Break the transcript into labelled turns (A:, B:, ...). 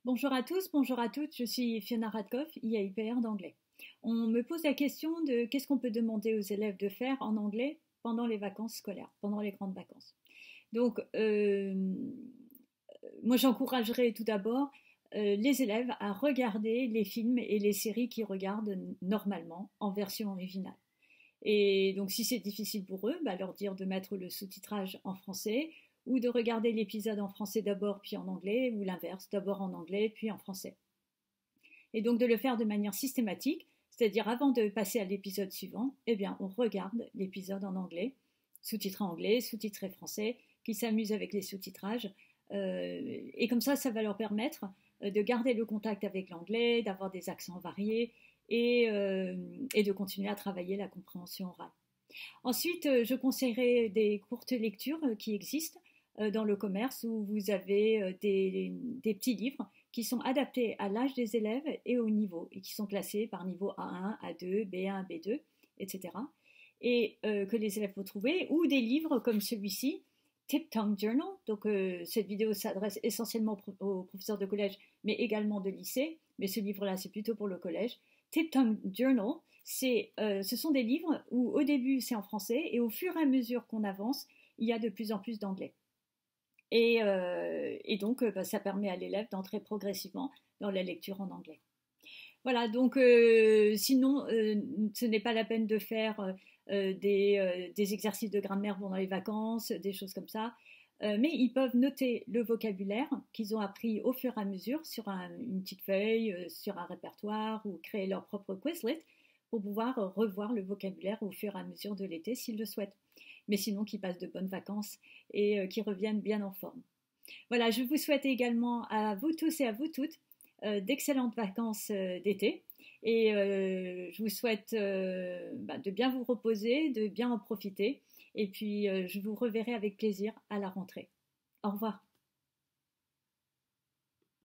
A: Bonjour à tous, bonjour à toutes, je suis Fiona Radkoff, IAIPR d'anglais. On me pose la question de qu'est-ce qu'on peut demander aux élèves de faire en anglais pendant les vacances scolaires, pendant les grandes vacances. Donc, moi j'encouragerais tout d'abord les élèves à regarder les films et les séries qu'ils regardent normalement en version originale. Et donc, si c'est difficile pour eux, leur dire de mettre le sous-titrage en français ou de regarder l'épisode en français d'abord puis en anglais ou l'inverse, d'abord en anglais puis en français. Et donc de le faire de manière systématique, c'est-à-dire avant de passer à l'épisode suivant, eh bien on regarde l'épisode en anglais, sous-titré français, qui s'amusent avec les sous-titrages. Et comme ça va leur permettre de garder le contact avec l'anglais, d'avoir des accents variés et de continuer à travailler la compréhension orale. Ensuite, je conseillerais des courtes lectures qui existent dans le commerce où vous avez des petits livres qui sont adaptés à l'âge des élèves et au niveau, et qui sont classés par niveau A1, A2, B1, B2, etc. Et que les élèves vont trouver, ou des livres comme celui-ci, Tip Tongue Journal. Donc cette vidéo s'adresse essentiellement aux professeurs de collège, mais également de lycée. Mais ce livre-là, c'est plutôt pour le collège. Tip Tongue Journal, ce sont des livres où au début c'est en français et au fur et à mesure qu'on avance, il y a de plus en plus d'anglais. Et donc ça permet à l'élève d'entrer progressivement dans la lecture en anglais. Voilà, donc sinon ce n'est pas la peine de faire des exercices de grammaire pendant les vacances, des choses comme ça. Mais ils peuvent noter le vocabulaire qu'ils ont appris au fur et à mesure sur une petite feuille, sur un répertoire ou créer leur propre Quizlet pour pouvoir revoir le vocabulaire au fur et à mesure de l'été s'ils le souhaitent. Mais sinon qu'ils passent de bonnes vacances et qu'ils reviennent bien en forme. Voilà, je vous souhaite également à vous tous et à vous toutes d'excellentes vacances d'été et je vous souhaite de bien vous reposer, de bien en profiter et puis je vous reverrai avec plaisir à la rentrée. Au revoir.